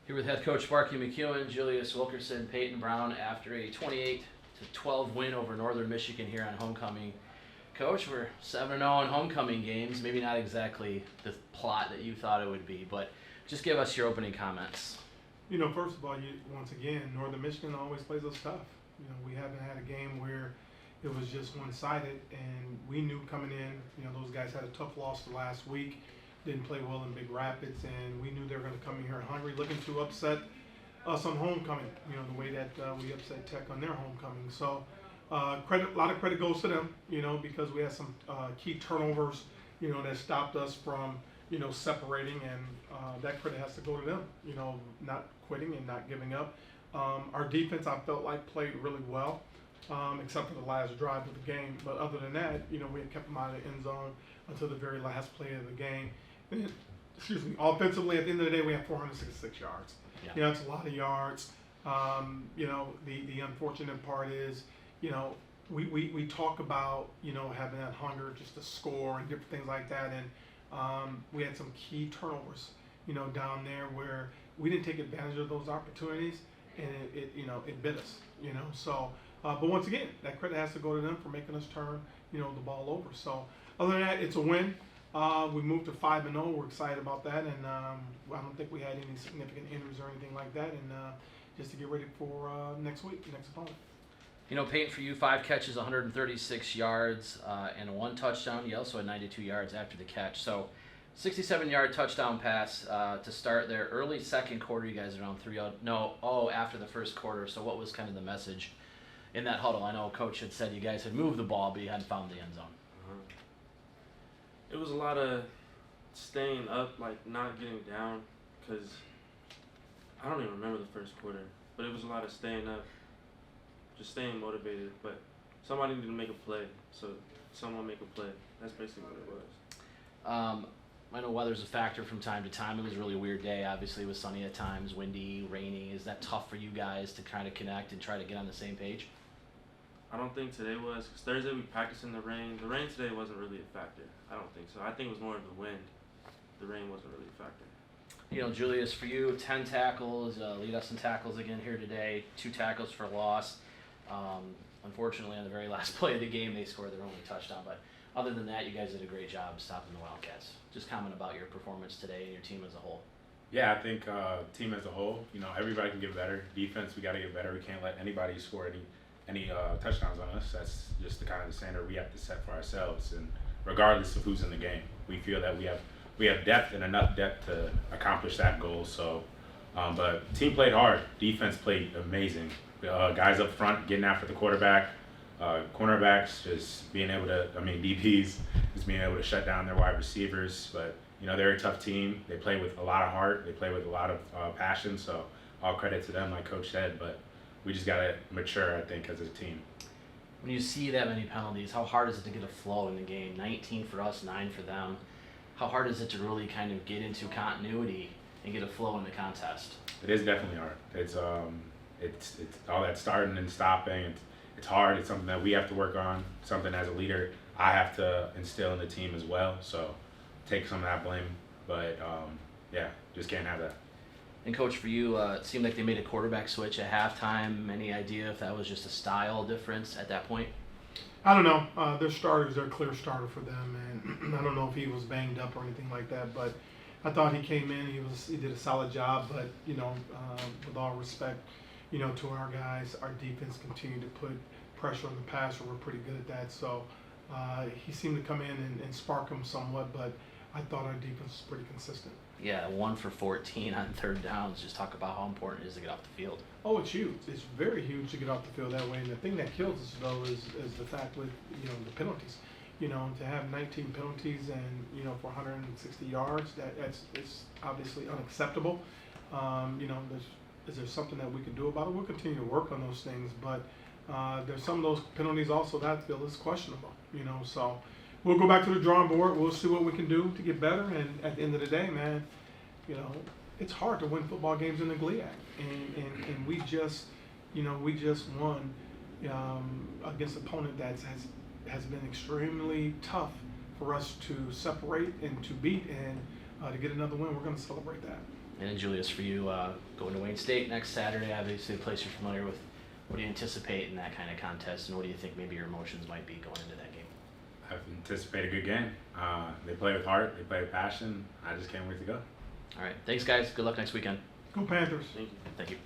Here with head coach Sparky McEwen, Julius Wilkerson, Peyton Brown after a 28-12 win over Northern Michigan here on homecoming. Coach, we're 7-0 in homecoming games. Maybe not exactly the plot that you thought it would be, but just give us your opening comments. First of all, once again, Northern Michigan always plays us tough. We haven't had a game where it was just one-sided, and we knew coming in, those guys had a tough loss the last week, didn't play well in Big Rapids, and we knew they were going to come in here hungry, looking to upset us on homecoming, the way that we upset Tech on their homecoming. So a lot of credit goes to them, because we had some key turnovers, that stopped us from, separating, and that credit has to go to them, not quitting and not giving up. Our defense, I felt like, played really well, except for the last drive of the game. But other than that, we had kept them out of the end zone until the very last play of the game. And, offensively, at the end of the day, we have 466 yards. Yeah. It's a lot of yards. The unfortunate part is, we talk about, having that hunger just to score and different things like that. And we had some key turnovers, down there where we didn't take advantage of those opportunities, and it bit us, So, but once again, that credit has to go to them for making us turn, the ball over. So, other than that, it's a win. We moved to 5-0. We're excited about that, and I don't think we had any significant injuries or anything like that. And just to get ready for next week, next opponent. Peyton, for you, 5 catches, 136 yards, and 1 touchdown. You also had 92 yards after the catch. So, 67-yard touchdown pass to start there. Early second quarter, you guys are around 3-0. After the first quarter. So, what was kind of the message in that huddle? I know Coach had said you guys had moved the ball, but you hadn't found the end zone. It was a lot of staying up, like not getting down, because I don't even remember the first quarter, but it was a lot of staying up, just staying motivated. But somebody needed to make a play, so someone make a play. That's basically what it was. I know weather's a factor from time to time. It was a really weird day. Obviously, it was sunny at times, windy, rainy. Is that tough for you guys to kind of connect and try to get on the same page? I don't think today was, because Thursday we practiced in the rain. The rain today wasn't really a factor. I don't think so. I think it was more of the wind. The rain wasn't really a factor. Julius, for you, 10 tackles, lead us in tackles again here today, 2 tackles for loss. Unfortunately, on the very last play of the game, they scored their only touchdown. But other than that, you guys did a great job stopping the Wildcats. Just comment about your performance today and your team as a whole. Yeah, I think team as a whole, everybody can get better. Defense, we got to get better. We can't let anybody score any touchdowns on us. That's just the kind of the standard we have to set for ourselves. And regardless of who's in the game, we feel that we have depth and enough depth to accomplish that goal. So, but team played hard. Defense played amazing. Guys up front getting after the quarterback. Cornerbacks just being able to, DBs just being able to shut down their wide receivers. But, they're a tough team. They play with a lot of heart. They play with a lot of passion. So all credit to them, like Coach said. But we just got to mature, I think, as a team. When you see that many penalties, how hard is it to get a flow in the game? 19 for us, 9 for them. How hard is it to really kind of get into continuity and get a flow in the contest? It is definitely hard. It's all that starting and stopping. It's hard. It's something that we have to work on. Something as a leader I have to instill in the team as well. So take some of that blame. But just can't have that. And Coach, for you, it seemed like they made a quarterback switch at halftime. Any idea if that was just a style difference at that point? I don't know. Their starters, they're a clear starter for them, and I don't know if he was banged up or anything like that. But I thought he came in. He did a solid job. But with all respect, to our guys, our defense continued to put pressure on the passer. We're pretty good at that. So he seemed to come in and spark them somewhat. But I thought our defense was pretty consistent. Yeah, 1 for 14 on third downs. Just talk about how important it is to get off the field. Oh, it's huge. It's very huge to get off the field that way. And the thing that kills us, though, is the fact with, the penalties. To have 19 penalties and, for 160 yards, it's obviously unacceptable. Is there something that we can do about it? We'll continue to work on those things. But there's some of those penalties also that I feel is questionable, So we'll go back to the drawing board. We'll see what we can do to get better. And at the end of the day, man, it's hard to win football games in the GLIAC, and we just won against an opponent that has been extremely tough for us to separate and to beat, and to get another win. We're going to celebrate that. And then Julius, for you, going to Wayne State next Saturday, obviously a place you're familiar with. What do you anticipate in that kind of contest, and what do you think maybe your emotions might be going into that game? I anticipate a good game. They play with heart. They play with passion. I just can't wait to go. All right. Thanks, guys. Good luck next weekend. Go Panthers. Thank you. Thank you.